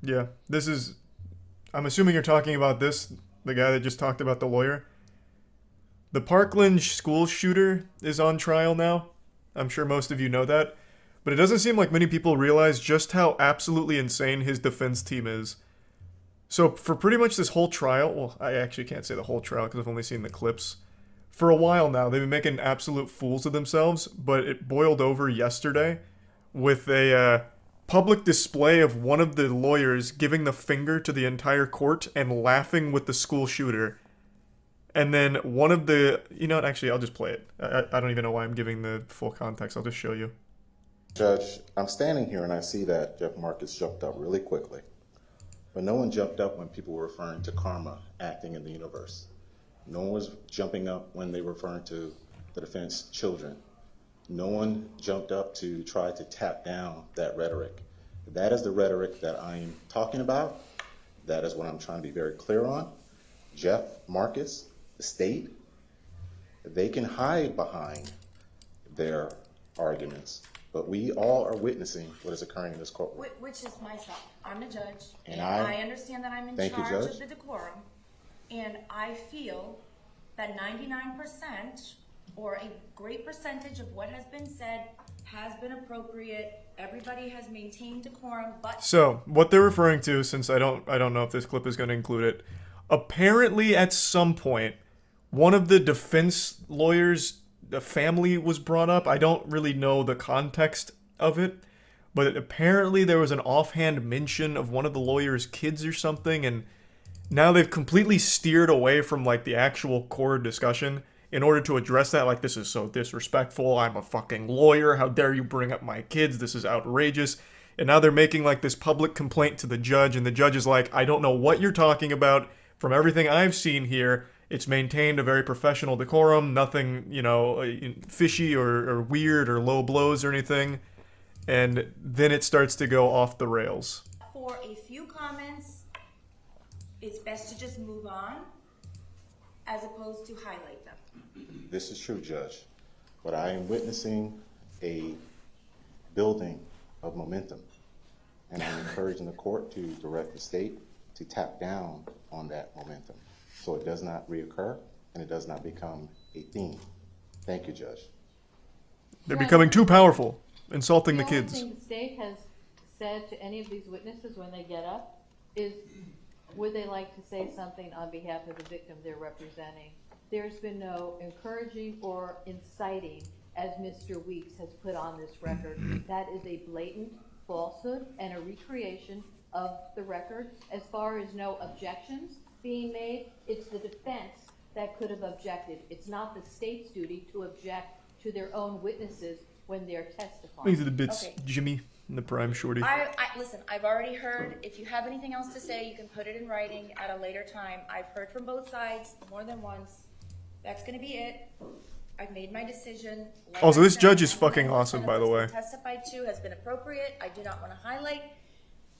Yeah, this is. I'm assuming you're talking about this, the guy that just talked about the lawyer. The Parkland school shooter is on trial now. I'm sure most of you know that. But it doesn't seem like many people realize just how absolutely insane his defense team is. So, for pretty much this whole trial, well, I actually can't say the whole trial because I've only seen the clips. For a while now, they've been making absolute fools of themselves, but it boiled over yesterday with a public display of one of the lawyers giving the finger to the entire court and laughing with the school shooter. And then one of the, you know what, actually, I'll just play it. I don't even know why I'm giving the full context. I'll just show you. Judge, I'm standing here and I see that Jeff Marcus jumped up really quickly. But no one jumped up when people were referring to karma acting in the universe. No one was jumping up when they were referring to the defense children. No one jumped up to try to tap down that rhetoric. That is the rhetoric that I'm talking about. That is what I'm trying to be very clear on. Jeff Marcus, the state, they can hide behind their arguments, but we all are witnessing what is occurring in this courtroom. Which is myself. I'm a judge, And I understand that I'm in Thank you, charge Judge. of the decorum, and I feel that 99% or a great percentage of what has been said has been appropriate. Everybody has maintained decorum, but So, what they're referring to, since I don't know if this clip is going to include it, apparently at some point, one of the defense lawyers' family was brought up. I don't really know the context of it, but apparently there was an offhand mention of one of the lawyer's kids or something, and now they've completely steered away from, like, the actual core discussion in order to address that. Like, this is so disrespectful, I'm a fucking lawyer, how dare you bring up my kids, this is outrageous. And now they're making, like, this public complaint to the judge, and the judge is like, I don't know what you're talking about. From everything I've seen here, it's maintained a very professional decorum, nothing, you know, fishy or weird or low blows or anything. And then it starts to go off the rails. for a few comments, it's best to just move on as opposed to highlight them. This is true, Judge, but I am witnessing a building of momentum, and I'm encouraging the court to direct the state to tap down on that momentum so it does not reoccur and it does not become a theme. Thank you, Judge. They're becoming too powerful, insulting the kids. The only thing the state has said to any of these witnesses when they get up is, would they like to say something on behalf of the victim they're representing? There's been no encouraging or inciting, as Mr. Weeks has put on this record. That is a blatant falsehood and a recreation of the record. As far as no objections being made, it's the defense that could have objected. It's not the state's duty to object to their own witnesses when they're testifying. These are the bits, Okay. Jimmy and the prime shorty. Listen, I've already heard. If you have anything else to say, you can put it in writing at a later time. I've heard from both sides more than once. That's gonna be it. I've made my decision. Like Also, I this said, judge is 99% fucking awesome, of by the what's way. been testified to has been appropriate. I do not want to highlight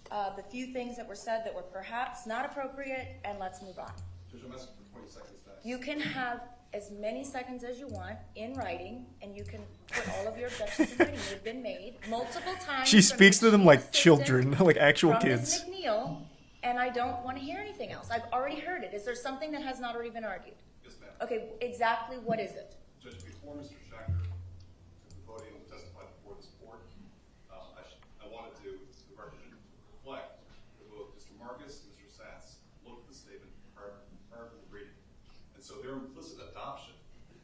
the few things that were said that were perhaps not appropriate, and let's move on. Judge, I'm asking for 20 seconds next. You can have as many seconds as you want in writing, and you can put all of your objections in writing. They've been made multiple times. She from speaks the to them chief like assistant, children, like actual from kids. Ms. McNeil, and I don't want to hear anything else. I've already heard it. Is there something that has not already been argued? Yes, ma'am. Okay, exactly what is it? Judge, before Mr. Shacker took the podium and testified before this court, I wanted to, the record should reflect that both Mr. Marcus and Mr. Satz looked at the statement prior to the reading. And so their implicit adoption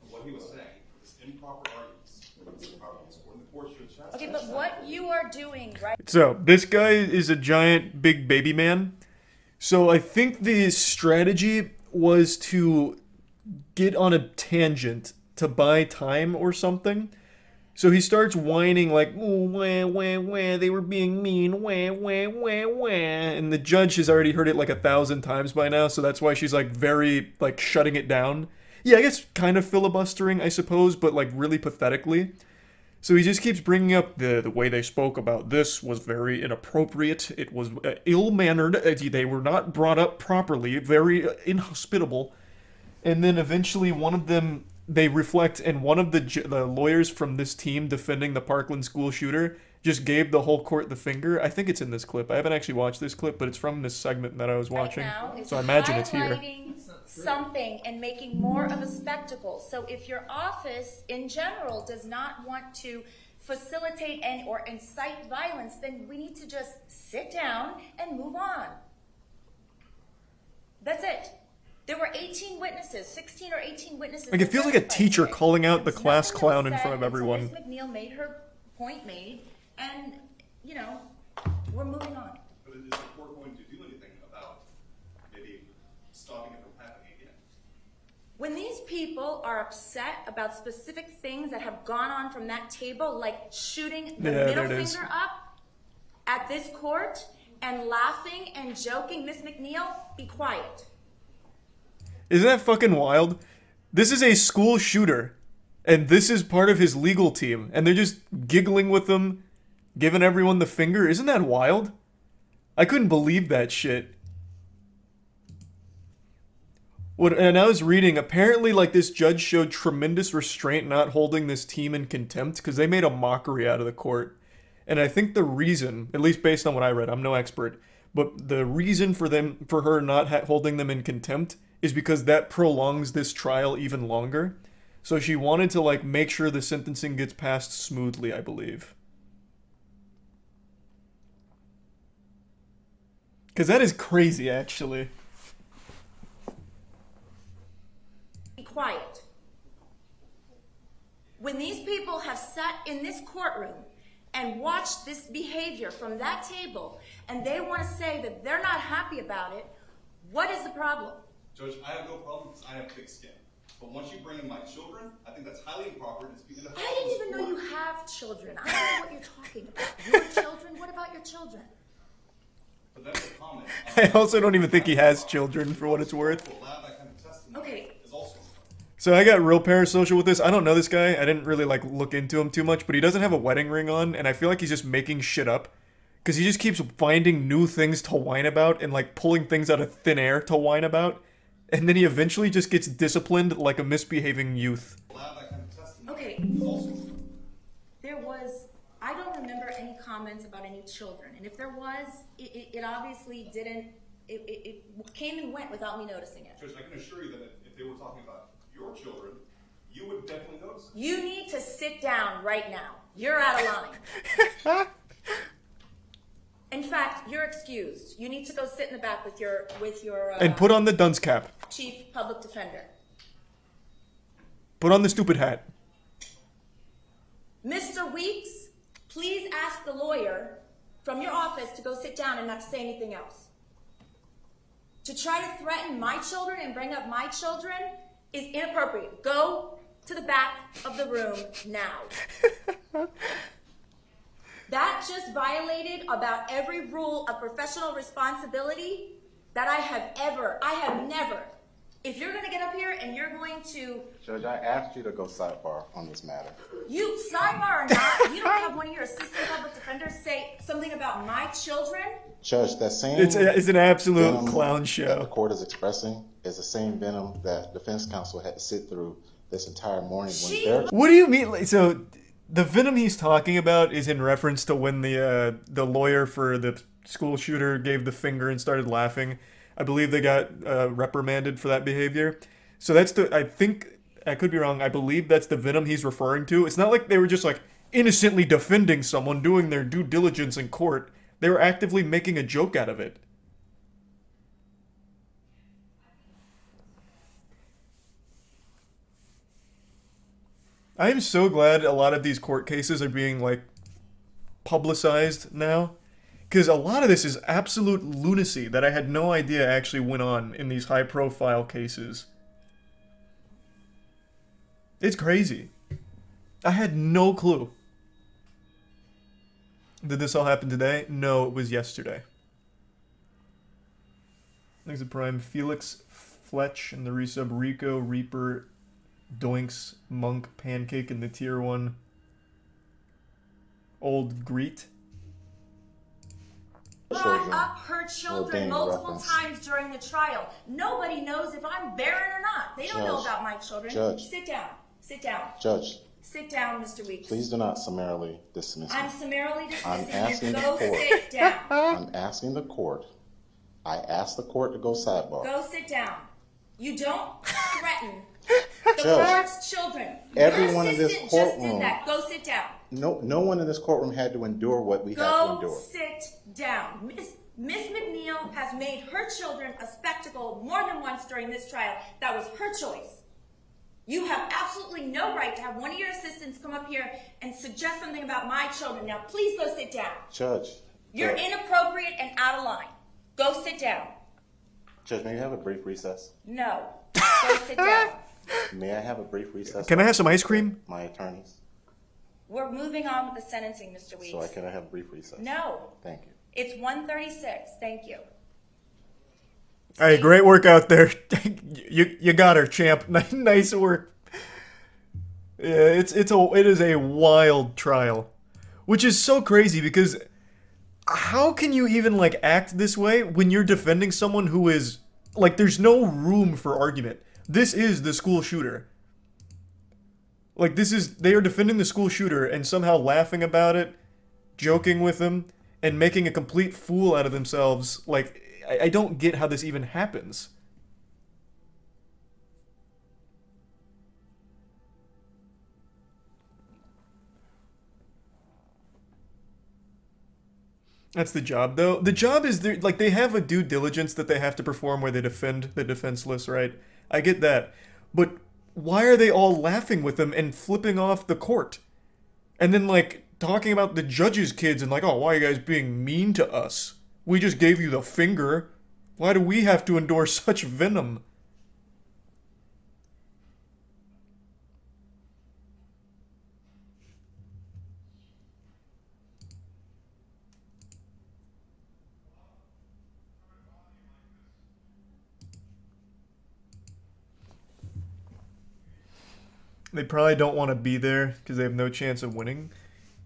of what he was saying was improper arguments. It's improper. And the court should chastise Okay, but that. what you are doing right So, this guy is a giant big baby man. So, I think the strategy was to get on a tangent to buy time or something. So he starts whining like, "Ooh, wah, wah, wah, they were being mean, wah, wah, wah, wah." And the judge has already heard it like 1,000 times by now, so that's why she's like very, like, shutting it down. Yeah, I guess kind of filibustering, I suppose, but like really pathetically. So he just keeps bringing up the way they spoke about this was very inappropriate. It was ill-mannered. They were not brought up properly. Very inhospitable. And then eventually one of them, they reflect, and one of the lawyers from this team defending the Parkland school shooter just gave the whole court the finger. I think it's in this clip. I haven't actually watched this clip, but it's from this segment that I was watching. Right now, so I imagine it's here. highlighting something and making more of a spectacle. So if your office in general does not want to facilitate and or incite violence, then we need to just sit down and move on. That's it. There were 18 witnesses, 16 or 18 witnesses. Like, it feels like a teacher calling out the class clown in front of everyone. Ms. McNeil made her point made, and, you know, we're moving on. But is the court going to do anything about maybe stopping it from happening again? When these people are upset about specific things that have gone on from that table, like shooting the middle finger up at this court and laughing and joking, Ms. McNeil, be quiet. Isn't that fucking wild? This is a school shooter, and this is part of his legal team, and they're just giggling with him, giving everyone the finger. Isn't that wild? I couldn't believe that shit. And I was reading, apparently, like, this judge showed tremendous restraint not holding this team in contempt because they made a mockery out of the court. And I think the reason, at least based on what I read, I'm no expert, but the reason for her not holding them in contempt is because that prolongs this trial even longer. So she wanted to, like, make sure the sentencing gets passed smoothly, I believe. Because that is crazy, actually. Be quiet. When these people have sat in this courtroom and watched this behavior from that table, and they want to say that they're not happy about it, what is the problem? Judge, I have no problem because I have thick skin. But once you bring in my children, I think that's highly improper. It's being I didn't even know you have children. I don't know what you're talking about. Your children? What about your children? But that's a comment. I also don't even think he has children, for what it's worth. Okay. So I got real parasocial with this. I don't know this guy. I didn't really, like, look into him too much, but he doesn't have a wedding ring on, and I feel like he's just making shit up. Because he just keeps finding new things to whine about and, like, pulling things out of thin air to whine about. And then he eventually just gets disciplined like a misbehaving youth. Okay. There was, I don't remember any comments about any children. And if there was, it obviously didn't, it came and went without me noticing it. Judge, I can assure you that if they were talking about your children, you would definitely notice it. You need to sit down right now. You're out of line. In fact, you're excused. You need to go sit in the back with your and put on the dunce cap. Chief Public Defender. Put on the stupid hat. Mr. Weeks, please ask the lawyer from your office to go sit down and not say anything else. To try to threaten my children and bring up my children is inappropriate. Go to the back of the room now. That just violated about every rule of professional responsibility that I have never. If you're going to get up here and you're going to... Judge, I asked you to go sidebar on this matter. You, sidebar or not, you don't have one of your assistant public defenders say something about my children? Judge, that same... It's an absolute clown show. That the court is expressing is the same venom that defense counsel had to sit through this entire morning. What do you mean? So... The venom he's talking about is in reference to when the lawyer for the school shooter gave the finger and started laughing. I believe they got reprimanded for that behavior. So that's I think, I could be wrong, I believe that's the venom he's referring to. It's not like they were just like innocently defending someone, doing their due diligence in court. They were actively making a joke out of it. I am so glad a lot of these court cases are being, like, publicized now. Because a lot of this is absolute lunacy that I had no idea actually went on in these high-profile cases. It's crazy. I had no clue. Did this all happen today? No, it was yesterday. Thanks to Prime. Felix, Fletch, and the resub Rico, Reaper, Doinks, Monk, Pancake, and the tier 1 Old Greet. Brought up her children multiple times during the trial. Nobody knows if I'm barren or not. They don't know about my children. Judge. Sit down. Sit down. Judge, Sit down, Mr. Weeks. Please do not summarily dismiss me. I'm summarily I'm dismissing asking you. the Go court. sit down. I'm asking the court. I asked the court to go sidebar. Go sit down. You don't threaten the Judge, court's children. everyone Your in this assistant just courtroom- did that. Go sit down. No one in this courtroom had to endure what we had to Go endure. sit down. Miss McNeil has made her children a spectacle more than once during this trial. That was her choice. You have absolutely no right to have one of your assistants come up here and suggest something about my children. Now, please go sit down. Judge. You're Judge, inappropriate and out of line. Go sit down. Judge, may I have a brief recess? No. Go sit down. May I have a brief recess? Can I have some ice cream? My attorneys. We're moving on with the sentencing, Mr. Weeks. So can I have a brief recess? No. Thank you. It's 1:36. Thank you. Hey, great work out there. you got her, champ. Nice work. Yeah, it is a wild trial, which is so crazy because how can you even like act this way when you're defending someone who is like there's no room for argument. This is the school shooter. Like they are defending the school shooter and somehow laughing about it, joking with him, and making a complete fool out of themselves. Like I don't get how this even happens. That's the job, though. The job is, like, they have a due diligence that they have to perform where they defend the defenseless, right? I get that. But why are they all laughing with them and flipping off the court? And then, like, talking about the judge's kids and like, oh, why are you guys being mean to us? We just gave you the finger. Why do we have to endure such venom? They probably don't want to be there because they have no chance of winning.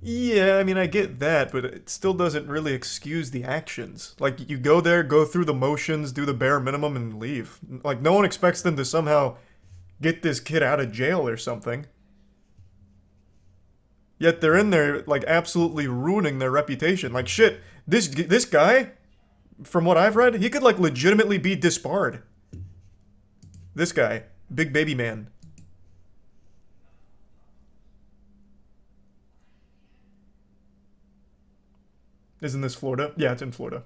Yeah, I mean, I get that, but it still doesn't really excuse the actions. Like, you go there, go through the motions, do the bare minimum, and leave. Like, no one expects them to somehow get this kid out of jail or something. Yet they're in there, like, absolutely ruining their reputation. Like, shit, this guy, from what I've read, he could, like, legitimately be disbarred. This guy, big baby man. Isn't this Florida? Yeah, it's in Florida.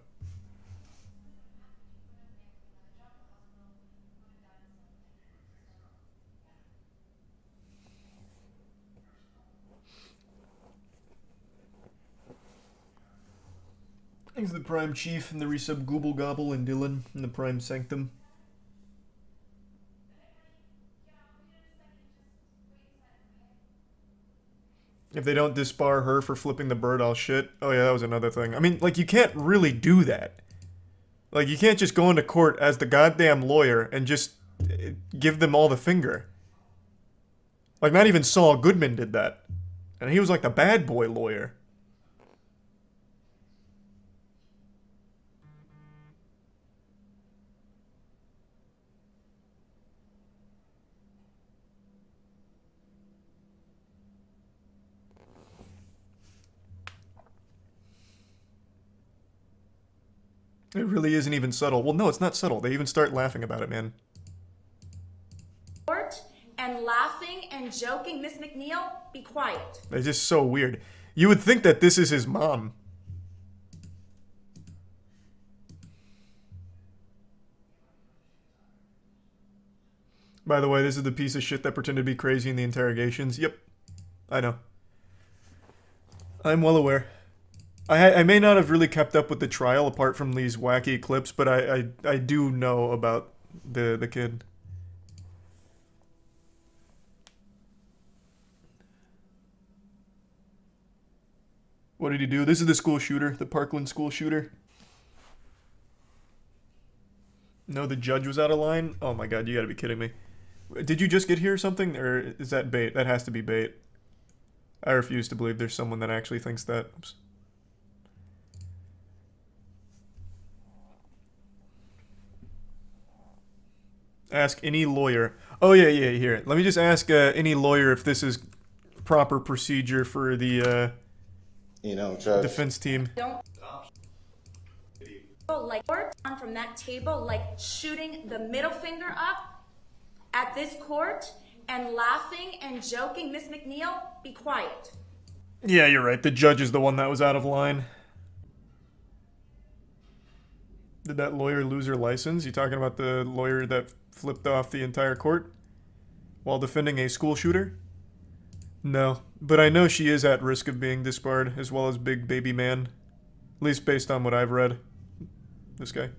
Thanks to the Prime Chief and the resub Gooble Gobble and Dylan and the Prime Sanctum. If they don't disbar her for flipping the bird, I'll shit. Oh yeah, that was another thing. I mean, like, you can't really do that. Like, you can't just go into court as the goddamn lawyer and just give them all the finger. Like, not even Saul Goodman did that. And he was like the bad boy lawyer. It really isn't even subtle. Well, no, it's not subtle. They even start laughing about it, man. And laughing and joking, Miss McNeil, be quiet. It's just so weird. You would think that this is his mom. By the way, this is the piece of shit that pretended to be crazy in the interrogations. Yep. I know. I'm well aware. I may not have really kept up with the trial apart from these wacky clips, but I do know about the kid. What did he do? This is the school shooter, the Parkland school shooter. No, the judge was out of line? Oh my god, you gotta be kidding me. Did you just get here or something? Or is that bait? That has to be bait. I refuse to believe there's someone that actually thinks that. Oops. Ask any lawyer. Oh, yeah, here. Let me just ask any lawyer if this is proper procedure for the You know, Judge, defense team. Don't like court on from that table, like shooting the middle finger up at this court and laughing and joking. Miss McNeil, be quiet. Yeah, you're right. The judge is the one that was out of line. Did that lawyer lose her license? You talking about the lawyer that flipped off the entire court while defending a school shooter? No, but I know she is at risk of being disbarred, as well as Big Baby Man. At least based on what I've read. This guy.